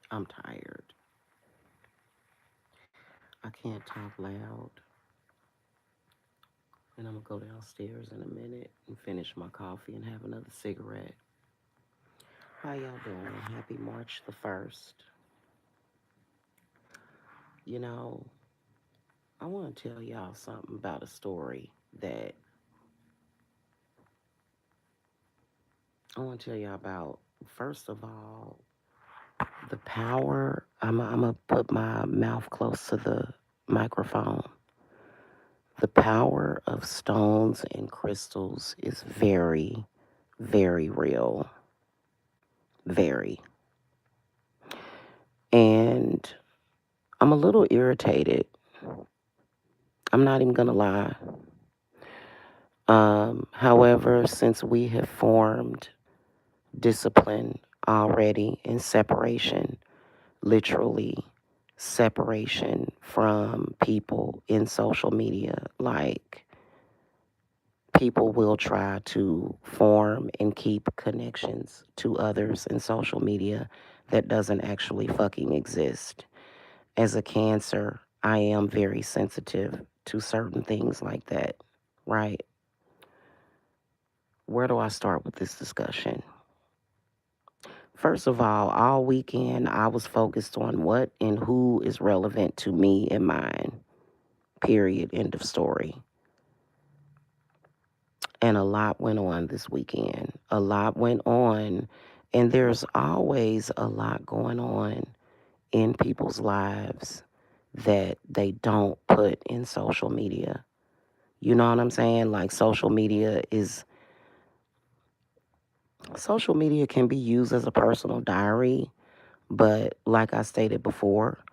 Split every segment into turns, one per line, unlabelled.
I'm tired. I can't talk loud. And I'm going to go downstairs in a minute and finish my coffee and have another cigarette. How y'all doing? Happy March the 1st. You know, I want to tell y'all something about a story that I want to tell y'all about. First of all, the power. I'm going to put my mouth close to the microphone. The power of stones and crystals is very, very real. Very. And I'm a little irritated. I'm not even going to lie. However, since we have formed discipline already in separation, literally separation from people in social media, like people will try to form and keep connections to others in social media that doesn't actually fucking exist. As a Cancer, I am very sensitive to certain things like that, right? Where do I start with this discussion? First of all weekend I was focused on what and who is relevant to me and mine. Period. End of story. And a lot went on this weekend. A lot went on, and there's always a lot going on in people's lives that they don't put in social media. You know what I'm saying? Like social media can be used as a personal diary, but like I stated before,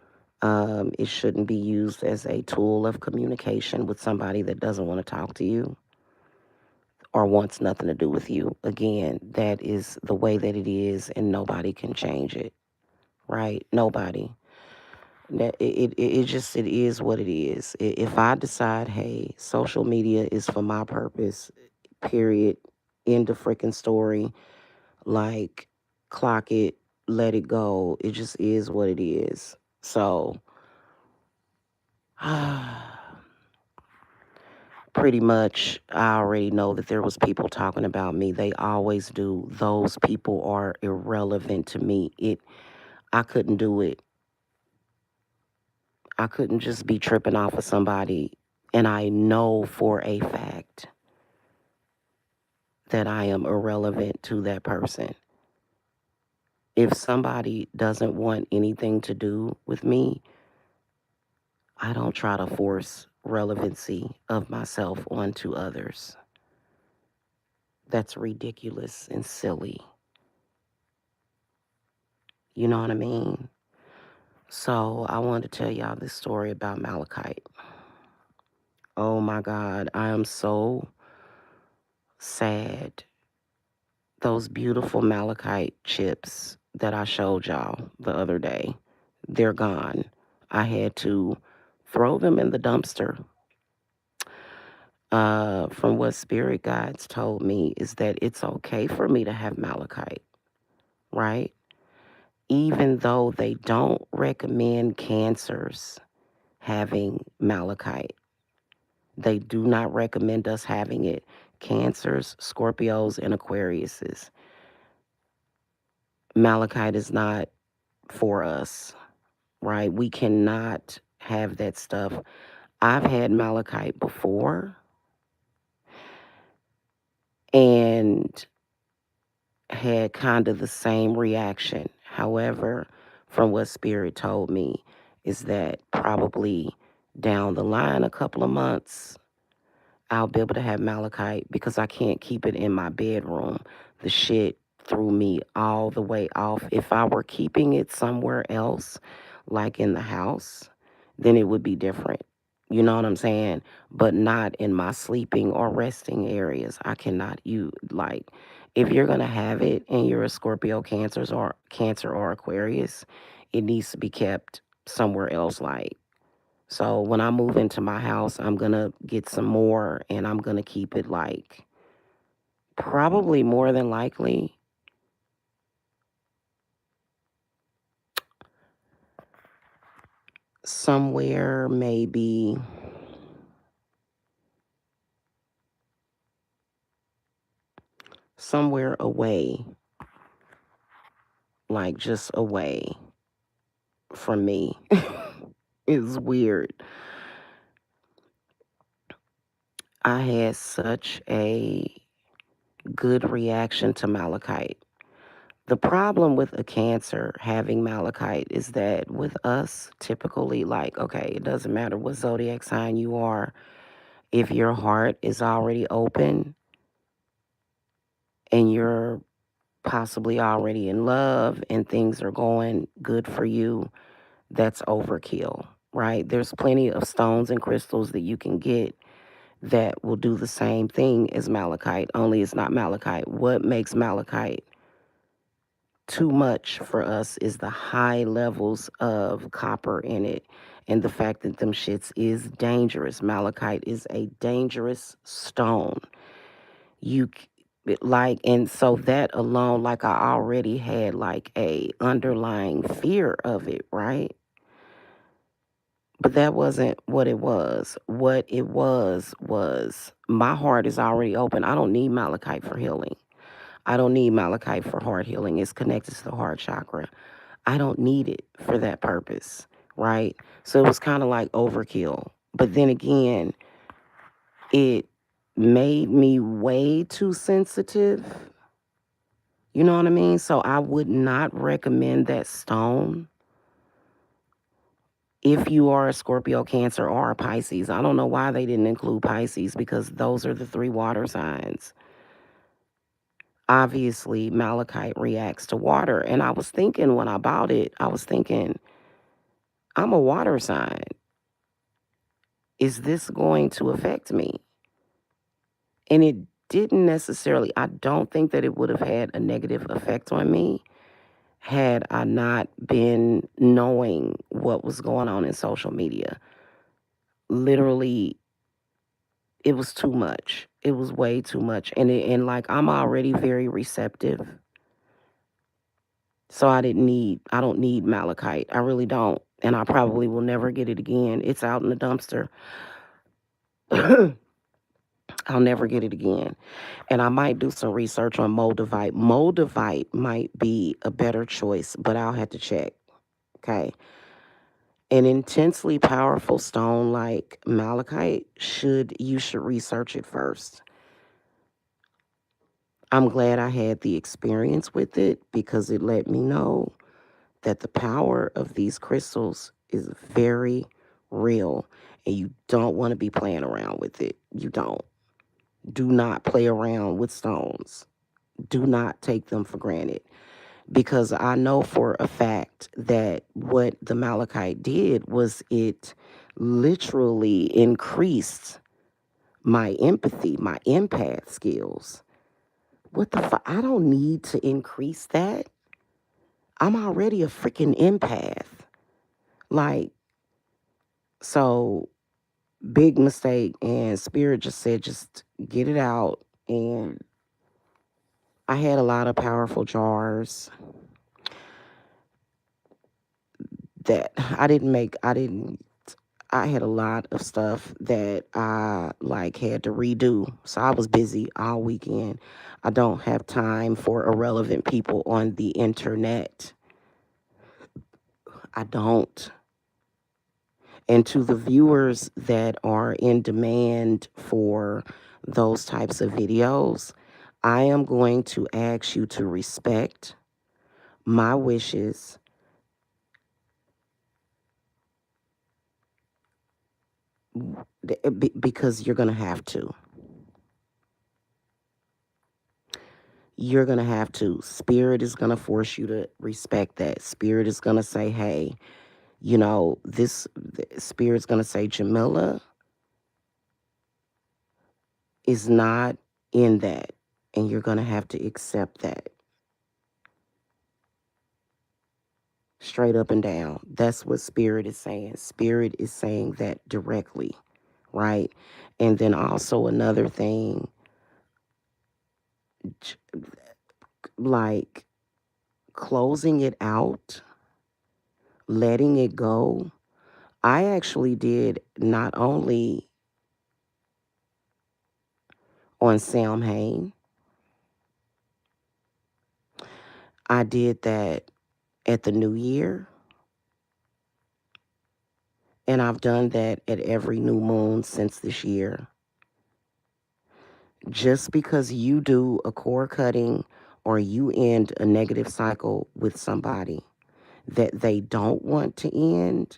it shouldn't be used as a tool of communication with somebody that doesn't want to talk to you or wants nothing to do with you. Again, that is the way that it is, and nobody can change it, right? Nobody. It is what it is. If I decide, hey, social media is for my purpose, period, end of freaking story, like, clock it, let it go. It just is what it is. So, pretty much, I already know that there was people talking about me. They always do. Those people are irrelevant to me. I couldn't do it. I couldn't just be tripping off of somebody, and I know for a fact that I am irrelevant to that person. If somebody doesn't want anything to do with me, I don't try to force relevancy of myself onto others. That's ridiculous and silly. You know what I mean? So I wanted to tell y'all this story about malachite. Oh my God, I am so sad. Those beautiful malachite chips that I showed y'all the other day, they're gone. I had to throw them in the dumpster. From what spirit guides told me is that it's okay for me to have malachite, right? Even though they don't recommend cancers having malachite. They do not recommend us having it. Cancers, Scorpios, and Aquariuses. Malachite is not for us, right? We cannot have that stuff. I've had malachite before and had kind of the same reaction. However, from what Spirit told me, is that probably down the line a couple of months, I'll be able to have malachite because I can't keep it in my bedroom. The shit threw me all the way off. If I were keeping it somewhere else, like in the house, then it would be different. You know what I'm saying? But not in my sleeping or resting areas. I cannot you like if you're gonna have it and you're a Scorpio, Cancer or Aquarius, it needs to be kept somewhere else, like, so when I move into my house, I'm going to get some more and I'm going to keep it, like, probably more than likely somewhere maybe somewhere away, like just away from me. It's weird. I had such a good reaction to malachite. The problem with a Cancer having malachite is that with us, typically, like, okay, it doesn't matter what zodiac sign you are, if your heart is already open and you're possibly already in love and things are going good for you, that's overkill, right? There's plenty of stones and crystals that you can get that will do the same thing as malachite, only it's not malachite. What makes malachite too much for us is the high levels of copper in it and the fact that them shits is dangerous. Malachite is a dangerous stone. You like, and so that alone, like, I already had like a underlying fear of it, right? But that wasn't what it was. What it was my heart is already open. I don't need malachite for healing. I don't need malachite for heart healing. It's connected to the heart chakra. I don't need it for that purpose, right? So it was kind of like overkill. But then again, it made me way too sensitive. You know what I mean? So I would not recommend that stone if you are a Scorpio, Cancer, or a Pisces. I don't know why they didn't include Pisces because those are the three water signs. Obviously, malachite reacts to water. And I was thinking when I bought it, I was thinking, I'm a water sign. Is this going to affect me? And it didn't necessarily, I don't think that it would have had a negative effect on me had I not been knowing what was going on in social media. Literally, it was too much. It was way too much. And like, I'm already very receptive. So I don't need malachite. I really don't. And I probably will never get it again. It's out in the dumpster. I'll never get it again. And I might do some research on moldavite. Moldavite might be a better choice, but I'll have to check. Okay. An intensely powerful stone like malachite you should research it first. I'm glad I had the experience with it because it let me know that the power of these crystals is very real and you don't want to be playing around with it. You don't. Do not play around with stones. Do not take them for granted because I know for a fact that what the malachite did was it literally increased my empathy, my empath skills. What the fuck? I don't need to increase that. I'm already a freaking empath. Like, so big mistake. And Spirit just said, just get it out. And I had a lot of powerful jars that I had a lot of stuff that I like had to redo. So I was busy all weekend. I don't have time for irrelevant people on the internet. I don't. And to the viewers that are in demand for those types of videos, I am going to ask you to respect my wishes because you're going to have to. You're going to have to. Spirit is going to force you to respect that. Spirit is going to say, hey, you know, Spirit's going to say, Jamila is not in that. And you're going to have to accept that. Straight up and down. That's what Spirit is saying. Spirit is saying that directly, right? And then also another thing, like closing it out, letting it go. I actually did not only on Samhain, I did that at the New Year, and I've done that at every new moon since this year. Just because you do a cord cutting or you end a negative cycle with somebody that they don't want to end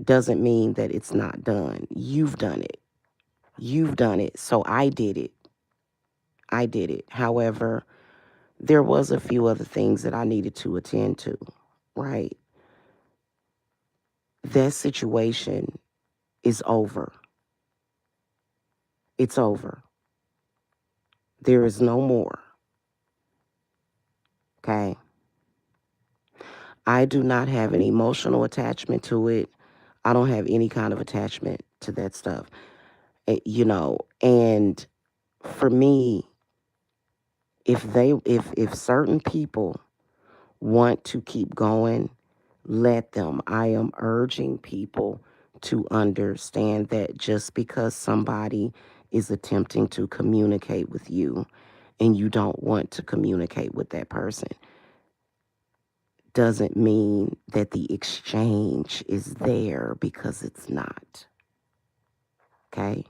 doesn't mean that it's not done. You've done it. You've done it. So I did it. I did it. However, there was a few other things that I needed to attend to, right? That situation is over. It's over. There is no more. Okay. I do not have an emotional attachment to it. I don't have any kind of attachment to that stuff. And for me, if certain people want to keep going, let them. I am urging people to understand that just because somebody is attempting to communicate with you and you don't want to communicate with that person doesn't mean that the exchange is there, because it's not. Okay?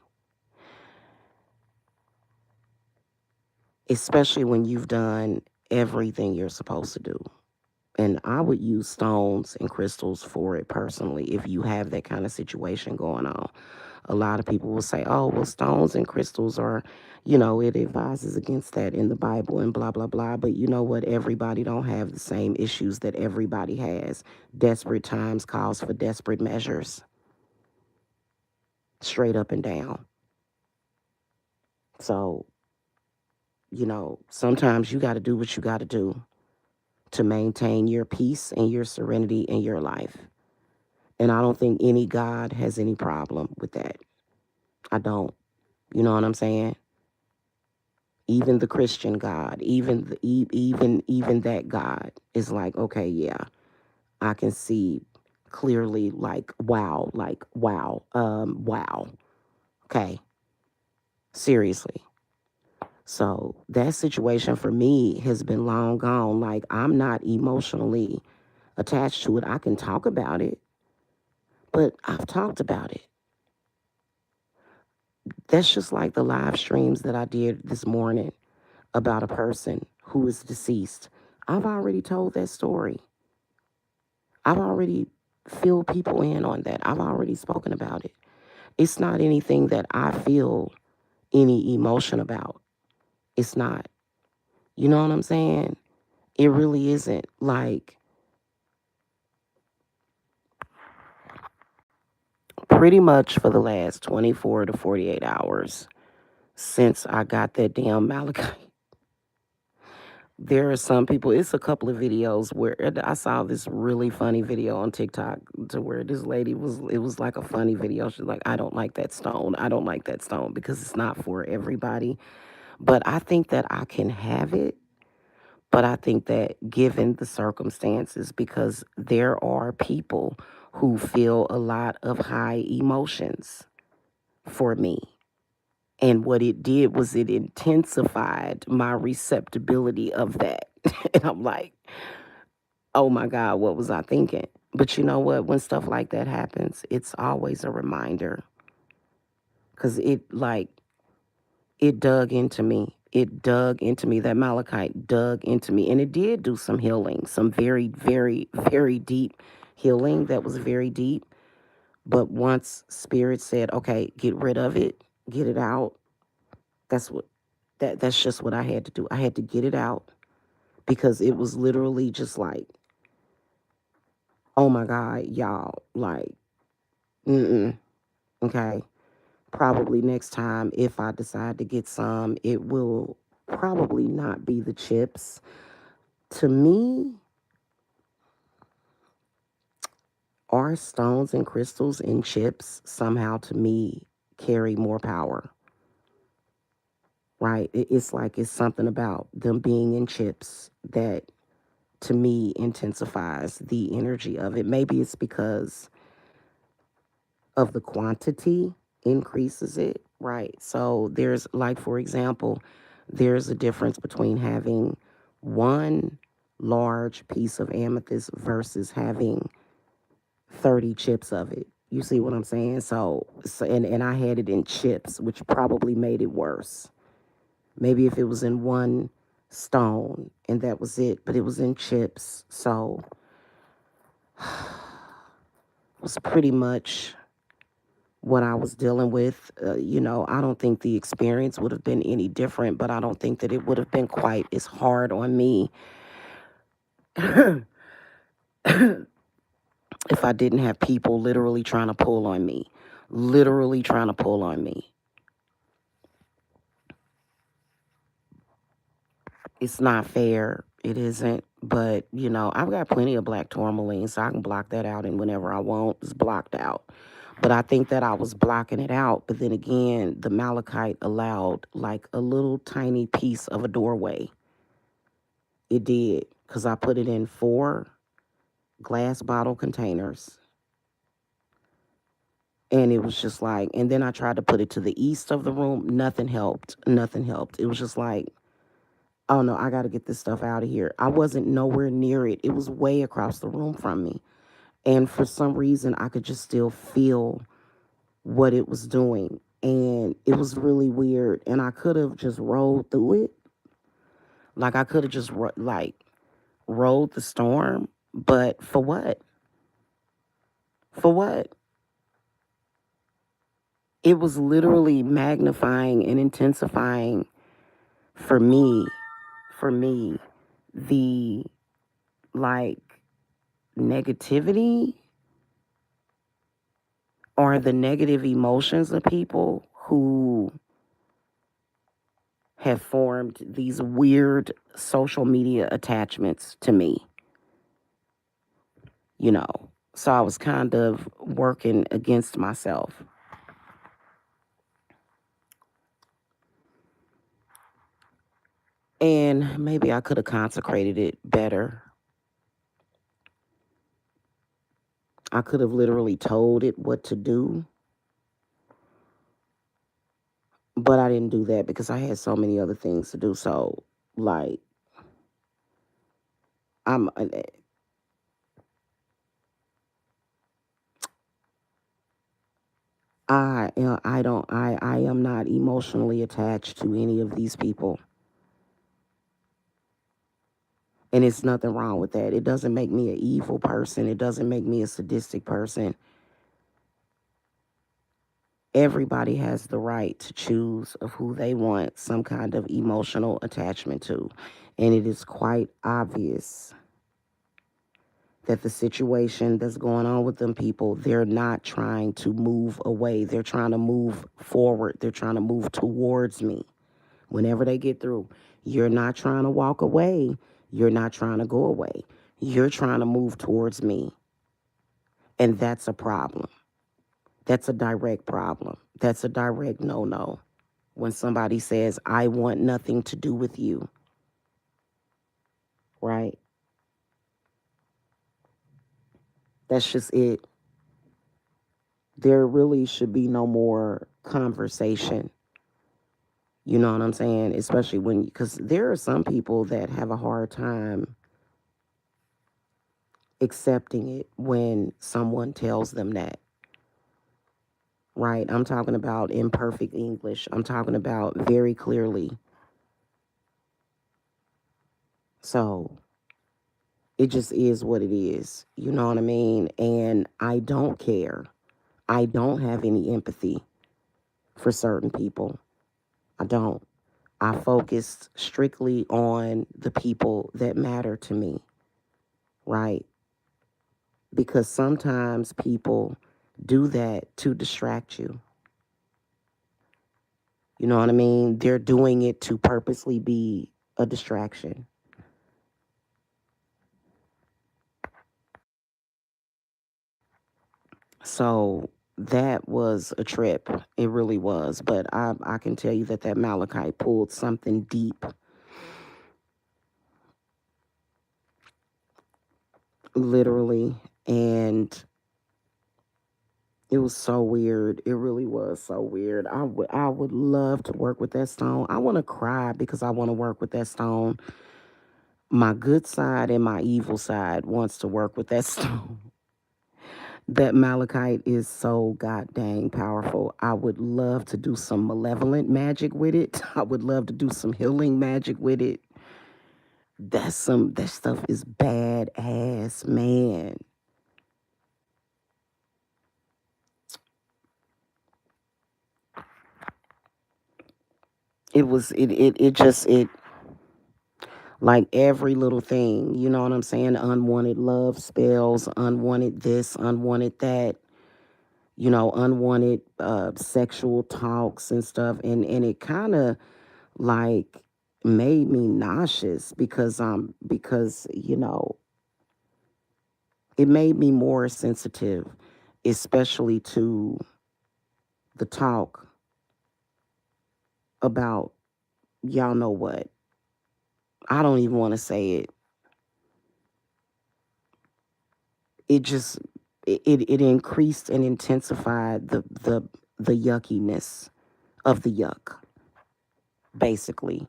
Especially when you've done everything you're supposed to do. And I would use stones and crystals for it personally if you have that kind of situation going on. A lot of people will say, oh, well, stones and crystals are, it advises against that in the Bible and blah, blah, blah. But you know what? Everybody don't have the same issues that everybody has. Desperate times calls for desperate measures, straight up and down. So, sometimes you got to do what you got to do to maintain your peace and your serenity in your life. And I don't think any God has any problem with that. I don't. You know what I'm saying? Even the Christian God, even that God is like, okay, yeah, I can see clearly, like wow. Okay, seriously. So that situation for me has been long gone. Like, I'm not emotionally attached to it. I can talk about it, but I've talked about it. That's just like the live streams that I did this morning about a person who is deceased. I've already told that story. I've already filled people in on that. I've already spoken about it. It's not anything that I feel any emotion about. It's not. You know what I'm saying? It really isn't. Like, pretty much for the last 24 to 48 hours since I got that damn malachite. There are some people, it's a couple of videos where I saw this really funny video on TikTok to where this lady it was like a funny video. She's like, I don't like that stone. I don't like that stone because it's not for everybody. But I think that I can have it. But I think that given the circumstances, because there are people who feel a lot of high emotions for me. And what it did was it intensified my receptibility of that. And I'm like, oh my God, what was I thinking? But you know what? When stuff like that happens, it's always a reminder. Because it dug into me. It dug into me. That malachite dug into me. And it did do some healing, some very, very, very deep healing that was very deep. But once Spirit said, okay, get rid of it, get it out, that's what that's just what I had to do. I had to get it out because it was literally just like, oh my God, y'all, like, okay. Probably next time, if I decide to get some, it will probably not be the chips. To me, are stones and crystals and chips somehow to me carry more power, right? It's like it's something about them being in chips that to me intensifies the energy of it. Maybe it's because of the quantity increases it, right? So there's, like, for example, there's a difference between having one large piece of amethyst versus having 30 chips of it. You see what I'm saying? And I had it in chips, which probably made it worse. Maybe if it was in one stone and that was it, but it was in chips. So it was pretty much what I was dealing with. I don't think the experience would have been any different, but I don't think that it would have been quite as hard on me if I didn't have people literally trying to pull on me. Literally trying to pull on me. It's not fair. It isn't. But, I've got plenty of black tourmaline, so I can block that out, and whenever I want, it's blocked out. But I think that I was blocking it out. But then again, the malachite allowed like a little tiny piece of a doorway. It did, because I put it in 4 glass bottle containers. And it was just like, and then I tried to put it to the east of the room. Nothing helped. Nothing helped. It was just like, oh no, I got to get this stuff out of here. I wasn't nowhere near it. It was way across the room from me. And for some reason, I could just still feel what it was doing. And it was really weird. And I could have just rolled through it. Like, I could have just, rode the storm. But for what? For what? It was literally magnifying and intensifying for me, for me, the, like, negativity or the negative emotions of people who have formed these weird social media attachments to me, you know. So I was kind of working against myself. And maybe I could have consecrated it better. I could have literally told it what to do, but I didn't do that because I had so many other things to do. So, like, I'm, I am not emotionally attached to any of these people. And it's nothing wrong with that. It doesn't make me an evil person. It doesn't make me a sadistic person. Everybody has the right to choose of who they want some kind of emotional attachment to. And it is quite obvious that the situation that's going on with them people, they're not trying to move away. They're trying to move forward. They're trying to move towards me. Whenever they get through, you're not trying to walk away. You're not trying to go away. You're trying to move towards me. And that's a problem. That's a direct problem. That's a direct no-no. When somebody says, I want nothing to do with you, right? That's just it. There really should be no more conversation. You know what I'm saying? Especially because there are some people that have a hard time accepting it when someone tells them that, right? I'm talking about imperfect English. I'm talking about very clearly. So it just is what it is. You know what I mean? And I don't care. I don't have any empathy for certain people. I don't. I focused strictly on the people that matter to me, right? Because sometimes people do that to distract you. You know what I mean? They're doing it to purposely be a distraction. So that was a trip. It really was. But I can tell you that malachite pulled something deep, literally. And It was so weird. It really was so weird. I would love to work with that stone. I want to cry because I want to work with that stone. My good side and my evil side wants to work with that stone. That malachite is so god dang powerful. I would love to do some malevolent magic with it. I would love to do some healing magic with it. That stuff is badass, man. It like every little thing, you know what I'm saying? Unwanted love spells, unwanted this, unwanted that, unwanted sexual talks and stuff. And it kind of like made me nauseous because it made me more sensitive, especially to the talk about y'all know what. I don't even want to say it. It just it increased and intensified the yuckiness of the yuck, basically,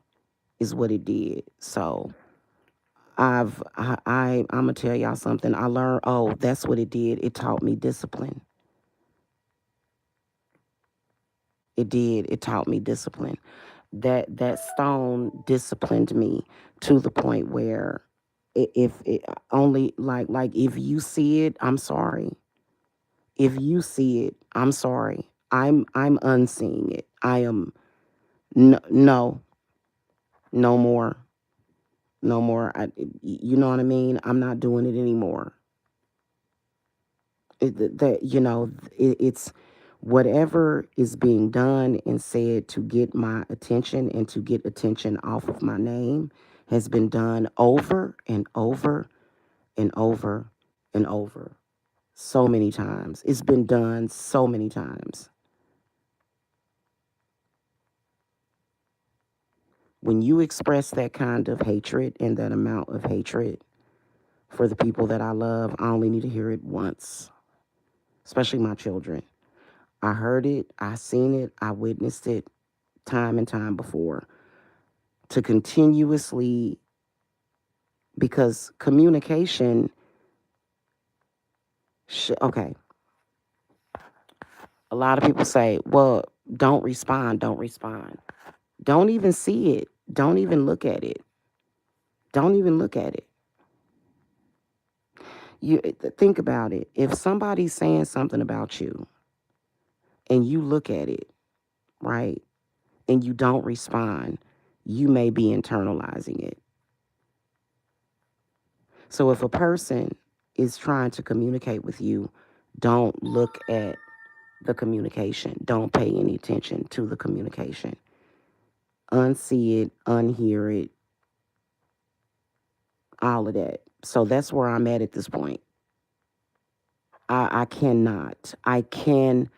is what it did. So I'm gonna tell y'all something. I learned. Oh, that's what it did. It taught me discipline. It did. It taught me discipline. That stone disciplined me to the point where if it only like if you see it, I'm sorry. If you see it, I'm sorry. I'm unseeing it. I am no, no more. No more. You know what I mean? I'm not doing it anymore. It's whatever is being done and said to get my attention and to get attention off of my name has been done over and over and over and over so many times. It's been done so many times. When you express that kind of hatred and that amount of hatred for the people that I love, I only need to hear it once, especially my children. I heard it, I seen it, I witnessed it time and time before. To continuously, because communication, okay, a lot of people say, well, don't respond, don't respond. Don't even see it. Don't even look at it. Don't even look at it. You think about it. If somebody's saying something about you and you look at it, right, and you don't respond, you may be internalizing it. So if a person is trying to communicate with you, don't look at the communication. Don't pay any attention to the communication. Unsee it, unhear it, all of that. So that's where I'm at this point. I cannot. I cannot.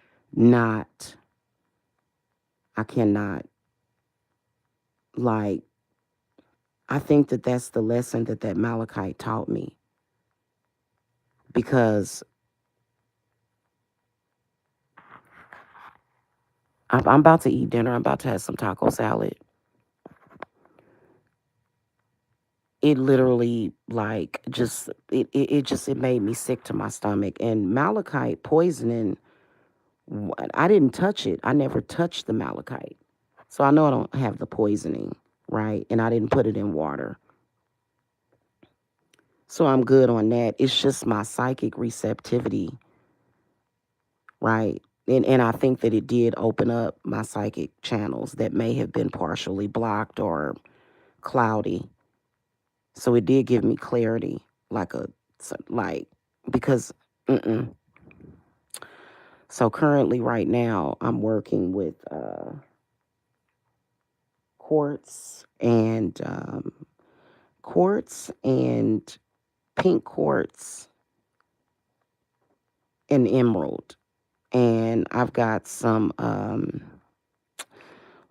Like, I think that that's the lesson that Malachite taught me because I'm about to eat dinner. I'm about to have some taco salad. It literally like just it made me sick to my stomach. And malachite poisoning, I didn't touch it. I never touched the malachite, so I know I don't have the poisoning, right? And I didn't put it in water, so I'm good on that. It's just my psychic receptivity, right? And I think that it did open up my psychic channels that may have been partially blocked or cloudy. So it did give me clarity, like like because. Mm-mm. So currently, right now, I'm working with quartz and quartz and pink quartz and emerald, and I've got some.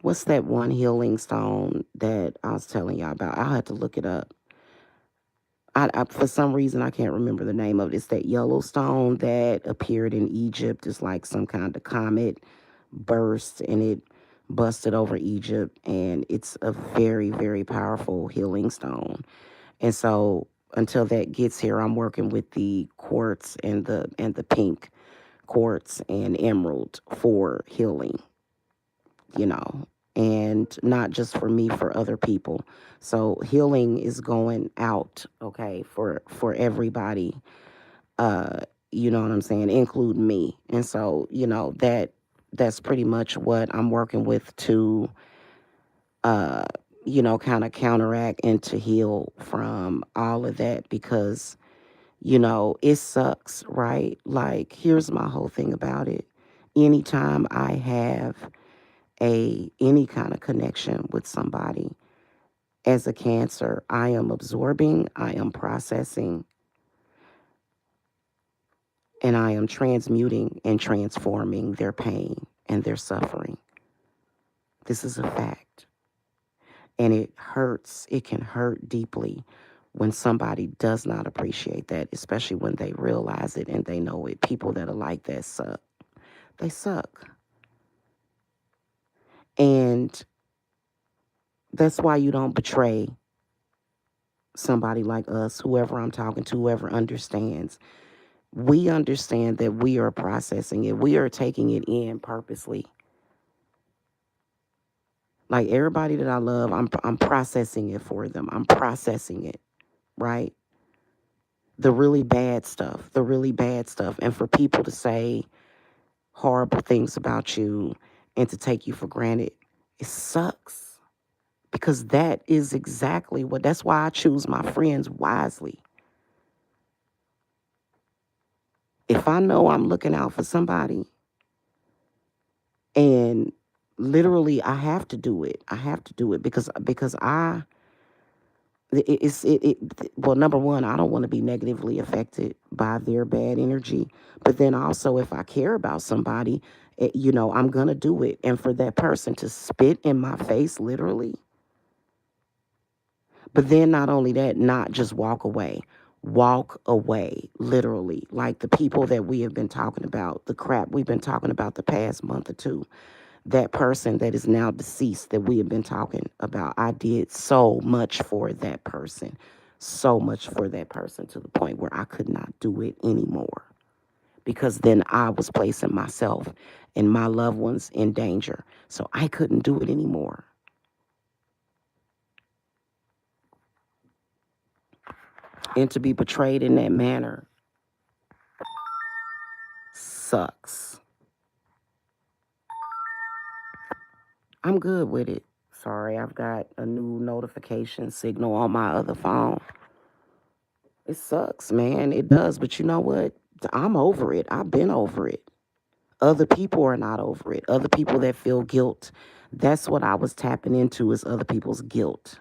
What's that one healing stone that I was telling y'all about? I'll have to look it up. For some reason, I can't remember the name of it. It's that Yellowstone that appeared in Egypt. It's like some kind of comet burst and it busted over Egypt. And it's a very, very powerful healing stone. And so until that gets here, I'm working with the quartz and the pink quartz and emerald for healing, you know, and not just for me, for other people. So healing is going out, okay, for everybody. Uh, you know what I'm saying, including me. And so, that's pretty much what I'm working with to uh, kind of counteract and to heal from all of that because, it sucks, right? Like, here's my whole thing about it. Anytime I have any kind of connection with somebody as a cancer, I am absorbing, I am processing, and I am transmuting and transforming their pain and their suffering. This is a fact. And it hurts. It can hurt deeply when somebody does not appreciate that, especially when they realize it and they know it. People that are like that suck. They suck. And that's why you don't betray somebody like us, whoever I'm talking to, whoever understands. We understand that we are processing it. We are taking it in purposely. Like everybody that I love, I'm processing it for them. I'm processing it, right? The really bad stuff, the really bad stuff. And for people to say horrible things about you and to take you for granted, it sucks. Because that is exactly that's why I choose my friends wisely. If I know I'm looking out for somebody and literally I have to do it. I have to do it because well, number one, I don't want to be negatively affected by their bad energy. But then also, if I care about somebody, I'm going to do it. And for that person to spit in my face, literally. But then not only that, not just walk away, literally. Like the people that we have been talking about, the crap we've been talking about the past month or two. That person that is now deceased that we have been talking about, I did so much for that person. So much for that person to the point where I could not do it anymore. Because then I was placing myself and my loved ones in danger. So I couldn't do it anymore. And to be betrayed in that manner sucks. I'm good with it. Sorry, I've got a new notification signal on my other phone. It sucks, man. It does. But you know what? I'm over it. I've been over it. Other people are not over it. Other people that feel guilt. That's what I was tapping into is other people's guilt.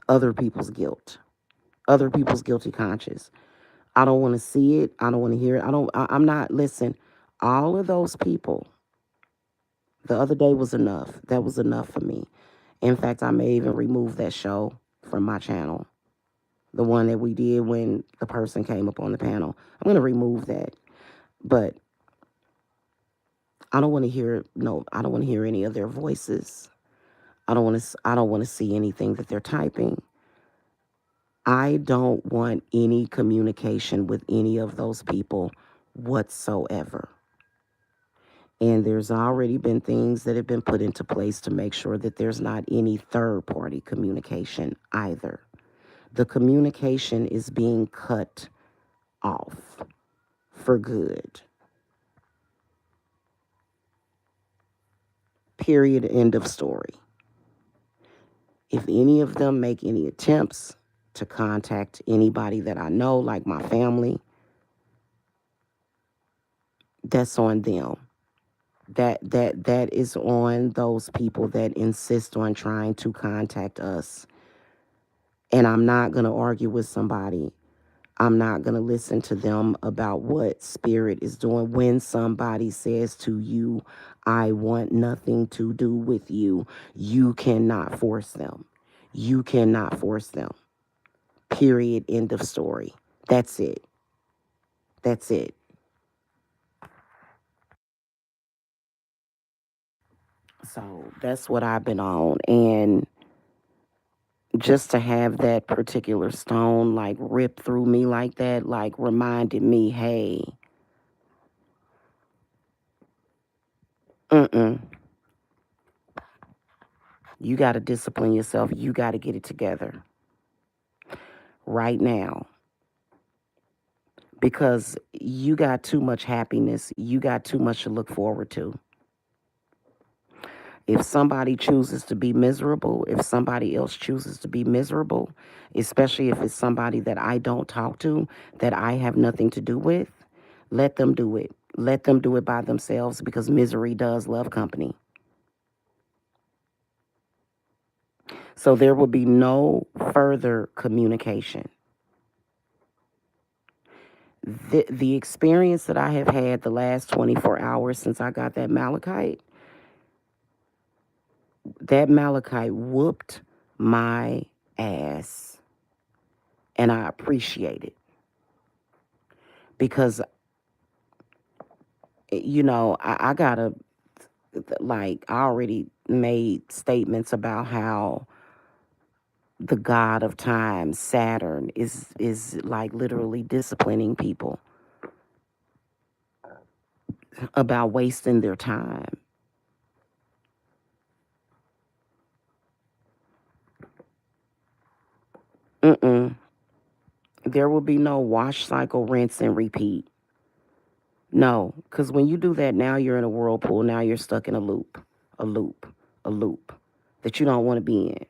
Other people's guilt. Other people's guilty conscience. I don't want to see it. I don't want to hear it. I'm not, listen, all of those people, the other day was enough. That was enough for me. In fact, I may even remove that show from my channel. The one that we did when the person came up on the panel. I'm going to remove that. But I don't want to hear I don't want to hear any of their voices. I don't want to see anything that they're typing. I don't want any communication with any of those people whatsoever. And there's already been things that have been put into place to make sure that there's not any third party communication either. The communication is being cut off for good. Period. End of story. If any of them make any attempts to contact anybody that I know, like my family, that's on them. That is on those people that insist on trying to contact us. And I'm not going to argue with somebody. I'm not going to listen to them about what spirit is doing. When somebody says to you, I want nothing to do with you, you cannot force them. You cannot force them. Period. End of story. That's it. That's it. So that's what I've been on. And just to have that particular stone like rip through me like that, like reminded me, hey, mm-mm, you got to discipline yourself. You got to get it together right now because you got too much happiness. You got too much to look forward to. If somebody chooses to be miserable, if somebody else chooses to be miserable, especially if it's somebody that I don't talk to, that I have nothing to do with, let them do it. Let them do it by themselves because misery does love company. So there will be no further communication. The experience that I have had the last 24 hours since I got that malachite whooped my ass. And I appreciate it because, I got to, like, I already made statements about how the god of time, Saturn, is like literally disciplining people about wasting their time. Mm-mm. There will be no wash, cycle, rinse, and repeat. No, because when you do that, now you're in a whirlpool. Now you're stuck in a loop, a loop that you don't want to be in.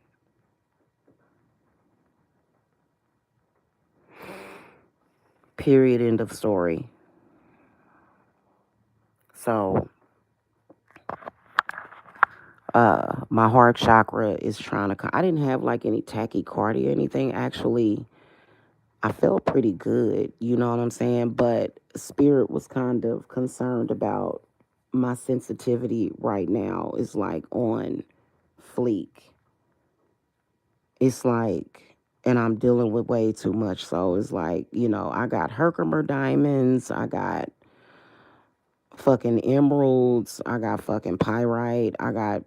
Period. End of story. So, my heart chakra is trying to. I didn't have like any tachycardia or anything. Actually, I felt pretty good. You know what I'm saying? But spirit was kind of concerned about my sensitivity right now. Is like on fleek. It's like, and I'm dealing with way too much. So it's like, I got Herkimer diamonds, I got fucking emeralds, I got fucking pyrite, I got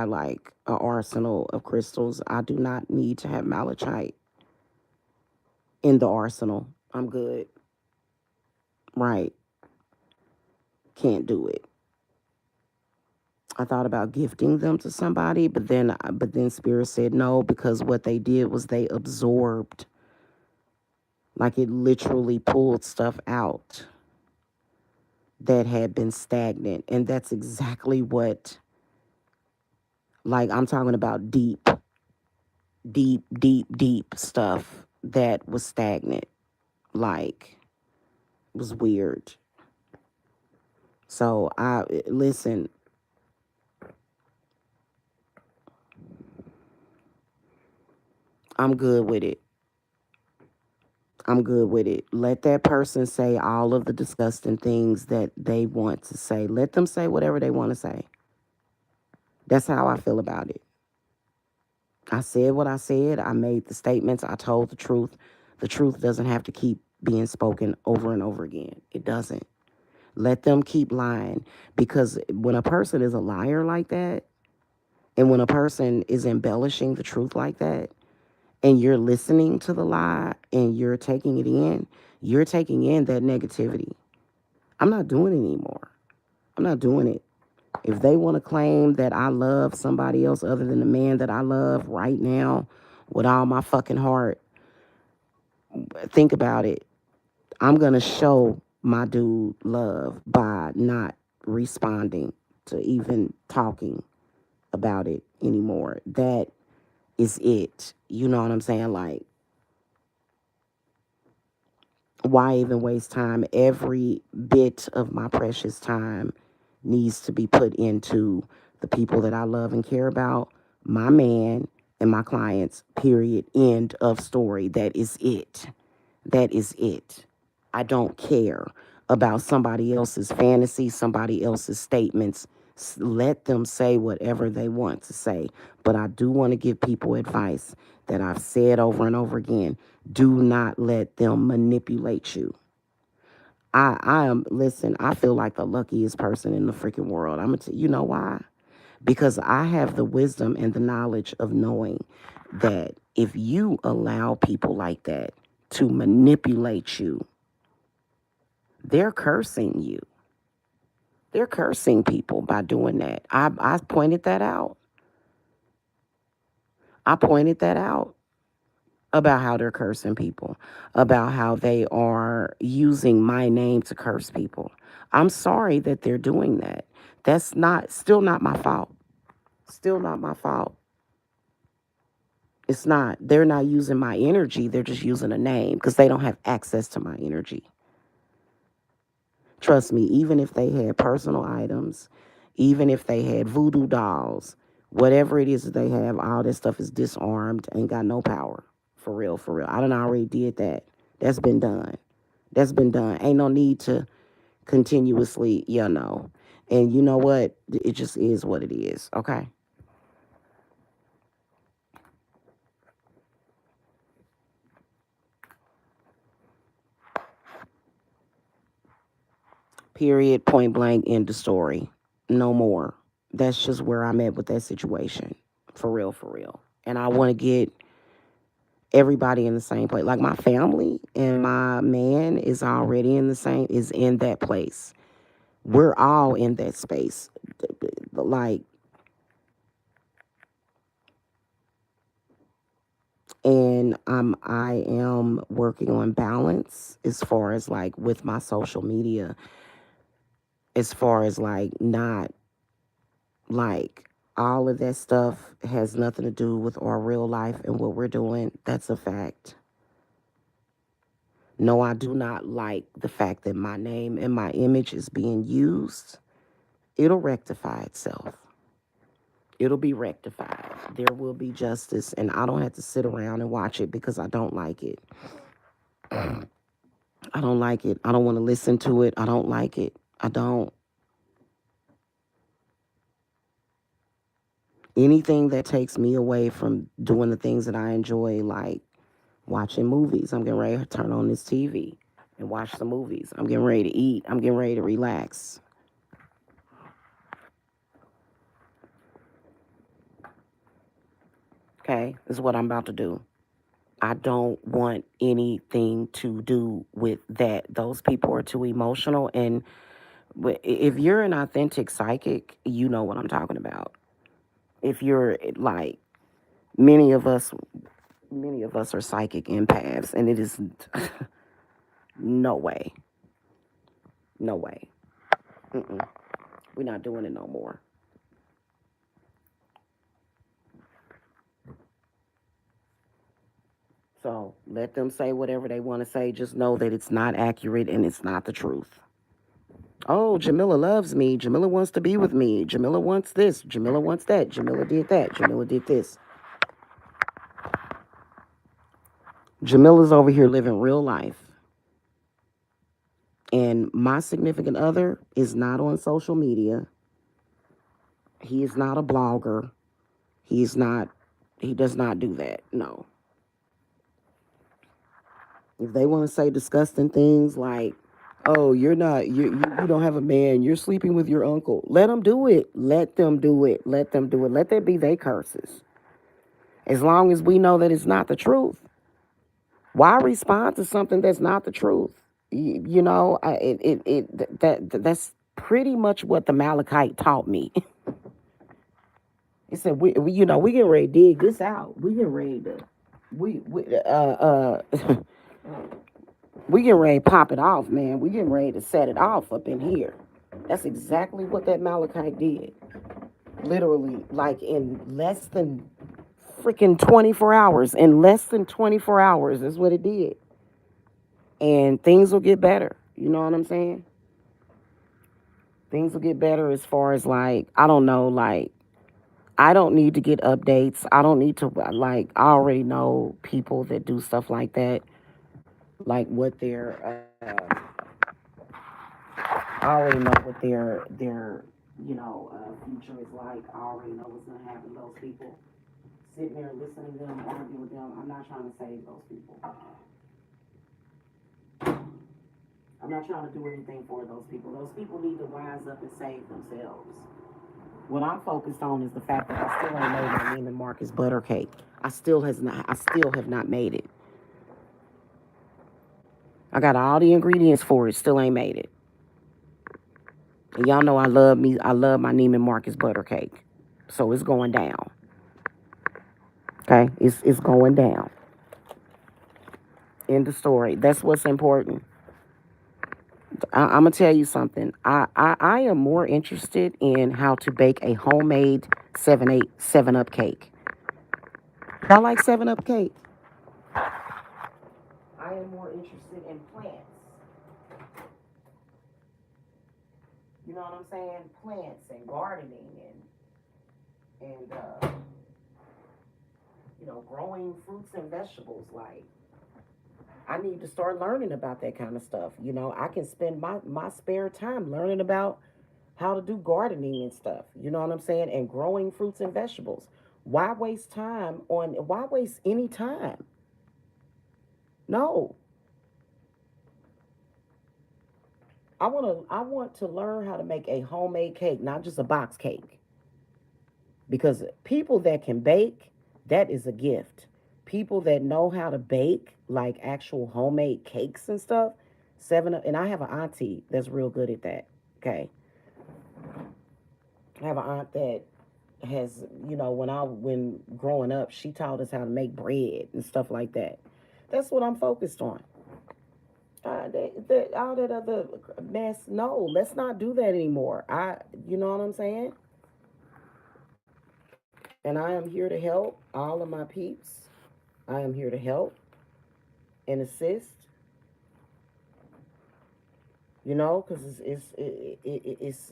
like an arsenal of crystals. I do not need to have malachite in the arsenal. I'm good. Right. Can't do it. I thought about gifting them to somebody, but then spirit said no because what they did was they absorbed, like it literally pulled stuff out that had been stagnant. And that's exactly what, like, I'm talking about deep, deep, deep, deep stuff that was stagnant. Like, it was weird. So, listen, I'm good with it. I'm good with it. Let that person say all of the disgusting things that they want to say. Let them say whatever they want to say. That's how I feel about it. I said what I said. I made the statements. I told the truth. The truth doesn't have to keep being spoken over and over again. It doesn't. Let them keep lying because when a person is a liar like that, and when a person is embellishing the truth like that, and you're listening to the lie and you're taking it in, you're taking in that negativity. I'm not doing it anymore. I'm not doing it. If they want to claim that I love somebody else other than the man that I love right now with all my fucking heart, think about it. I'm going to show my dude love by not responding to even talking about it anymore. That is it. You know what I'm saying? Like, why even waste time? Every bit of my precious time needs to be put into the people that I love and care about, my man and my clients, period. End of story. That is it. That is it. I don't care about somebody else's fantasy, somebody else's statements, Let them say whatever they want to say. But I do want to give people advice that I've said over and over again. Do not let them manipulate you. Listen, I feel like the luckiest person in the freaking world. I'm going to tell you know why? Because I have the wisdom and the knowledge of knowing that if you allow people like that to manipulate you, they're cursing you. They're cursing people by doing that. I pointed that out. I pointed that out about how they're cursing people, about how they are using my name to curse people. I'm sorry that they're doing that. That's not still not my fault. Still not my fault. It's not. They're not using my energy. They're just using a name because they don't have access to my energy. Trust me, even if they had personal items, even if they had voodoo dolls, whatever it is that they have, all that stuff is disarmed, ain't got no power. For real, for real. I done already did that. That's been done. That's been done. Ain't no need to continuously, And you know what? It just is what it is, okay? Period, point blank, end of story. No more. That's just where I'm at with that situation. For real, for real. And I want to get everybody in the same place. Like my family and my man is already is in that place. We're all in that space. Like, and I am working on balance as far as like with my social media, as far as like not like all of that stuff has nothing to do with our real life and what we're doing. That's a fact. No, I do not like the fact that my name and my image is being used. It'll rectify itself. It'll be rectified. There will be justice, and I don't have to sit around and watch it because I don't like it. I don't like it. I don't want to listen to it. I don't like it. I don't. Anything that takes me away from doing the things that I enjoy, like watching movies. I'm getting ready to turn on this TV and watch some movies. I'm getting ready to eat. I'm getting ready to relax. Okay? This is what I'm about to do. I don't want anything to do with that. Those people are too emotional. And if you're an authentic psychic, you know what I'm talking about. If you're like many of us, many of us are psychic empaths, and it is no way, no way. Mm-mm. We're not doing it no more. So let them say whatever they want to say. Just know that it's not accurate and it's not the truth. Oh, Jamila loves me. Jamila wants to be with me. Jamila wants this. Jamila wants that. Jamila did that. Jamila did this. Jamila's over here living real life. And my significant other is not on social media. He is not a blogger. He's not, he does not do that. No. If they want to say disgusting things like, oh, you don't have a man, you're sleeping with your uncle, let them do it. Let them do it. Let them do it. Let that be their curses. As long as we know that it's not the truth. Why respond to something that's not the truth? That's pretty much what the Malachite taught me. He said, we get ready to dig this out. We get ready to, we get ready to pop it off, man. We get ready to set it off up in here. That's exactly what that Malachite did. Literally, like in less than freaking 24 hours. In less than 24 hours is what it did. And things will get better. You know what I'm saying? Things will get better as far as like, I don't know, like, I don't need to get updates. I don't need to, like, I already know people that do stuff like that, like what I already know what their future is like. I already know what's gonna happen to those people. Sitting there listening to them, arguing with them. I'm not trying to save those people. I'm not trying to do anything for those people. Those people need to wise up and save themselves. What I'm focused on is the fact that I still ain't made my Neiman Marcus butter cake. I still have not made it. I got all the ingredients for it, still ain't made it. And y'all know I love my Neiman Marcus butter cake. So it's going down. Okay? It's going down. End of story. That's what's important. I'm gonna tell you something. I am more interested in how to bake a homemade 7 up cake. I like 7 up cake. I am more interested in plants. You know what I'm saying? Plants and gardening and growing fruits and vegetables. Like I need to start learning about that kind of stuff. I can spend my spare time learning about how to do gardening and stuff. You know what I'm saying? And growing fruits and vegetables. Why waste any time? No. I want to learn how to make a homemade cake, not just a box cake. Because people that can bake, that is a gift. People that know how to bake, like actual homemade cakes and stuff, 7 Up. And I have an auntie that's real good at that. Okay, I have an aunt that has, when growing up, she taught us how to make bread and stuff like that. That's what I'm focused on. All that other mess. No, let's not do that anymore. You know what I'm saying? And I am here to help all of my peeps. I am here to help and assist. Because it's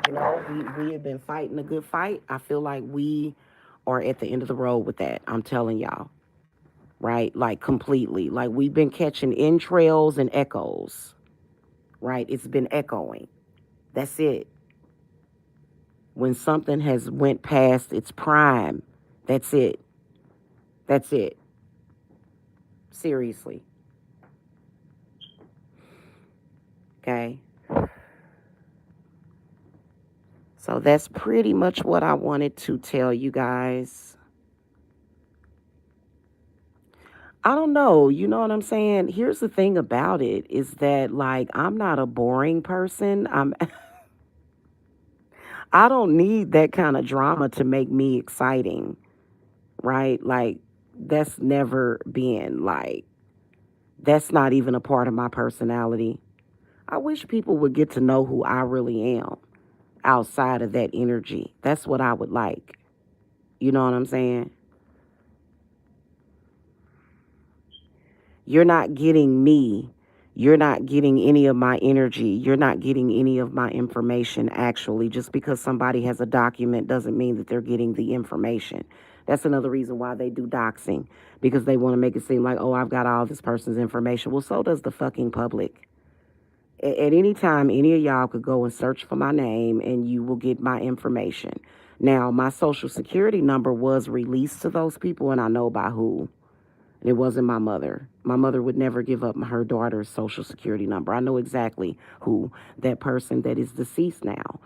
we have been fighting a good fight. I feel like we are at the end of the road with that. I'm telling y'all, right? Like completely. Like we've been catching entrails and echoes, right? It's been echoing. That's it. When something has went past its prime, that's it. That's it. Seriously. Okay. So that's pretty much what I wanted to tell you guys. I don't know. You know what I'm saying? Here's the thing about it is that like I'm not a boring person. I don't need that kind of drama to make me exciting, right? Like that's never been like that's not even a part of my personality. I wish people would get to know who I really am outside of that energy. That's what I would like. You know what I'm saying? You're not getting me. You're not getting any of my energy. You're not getting any of my information, actually. Just because somebody has a document doesn't mean that they're getting the information. That's another reason why they do doxing, because they want to make it seem like, oh, I've got all this person's information. Well, so does the fucking public. At any time, any of y'all could go and search for my name and you will get my information. Now, my social security number was released to those people, and I know by who. And it wasn't my mother. My mother would never give up her daughter's social security number. I know exactly who that person that is deceased now.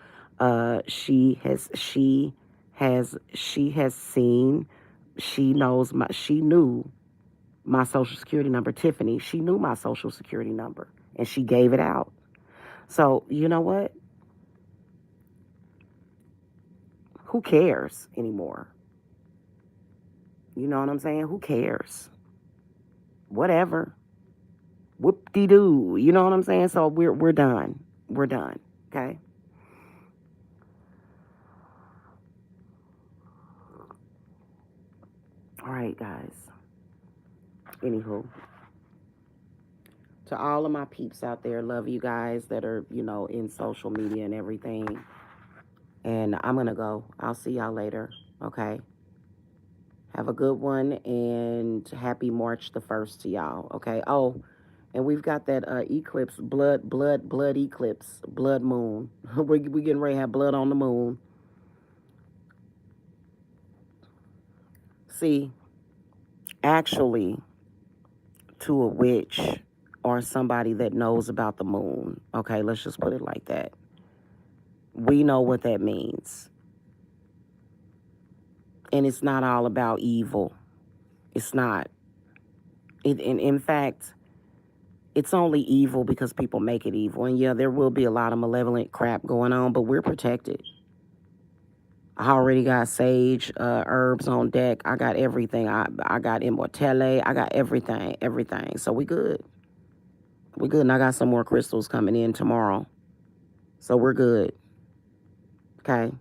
She has seen. She knew my social security number. Tiffany. She knew my social security number, and she gave it out. So you know what? Who cares anymore? You know what I'm saying? Who cares? Whatever. Whoop de doo. You know what I'm saying? So we're done. We're done. Okay. All right, guys. Anywho, to all of my peeps out there, love you guys that are in social media and everything. And I'm gonna go. I'll see y'all later. Okay. Have a good one and happy March the 1st to y'all. Okay. Oh, And we've got that eclipse, blood eclipse, blood moon. We getting ready to have blood on the moon. See, actually, to a witch or somebody that knows about the moon, okay, let's just put it like that. We know what that means. And it's not all about evil. It's not. In fact, it's only evil because people make it evil. And yeah, there will be a lot of malevolent crap going on, but we're protected. I already got sage herbs on deck. I got everything. I got immortelle. I got everything. So we good. We good. And I got some more crystals coming in tomorrow. So we're good. Okay.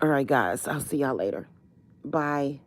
All right, guys. I'll see y'all later. Bye.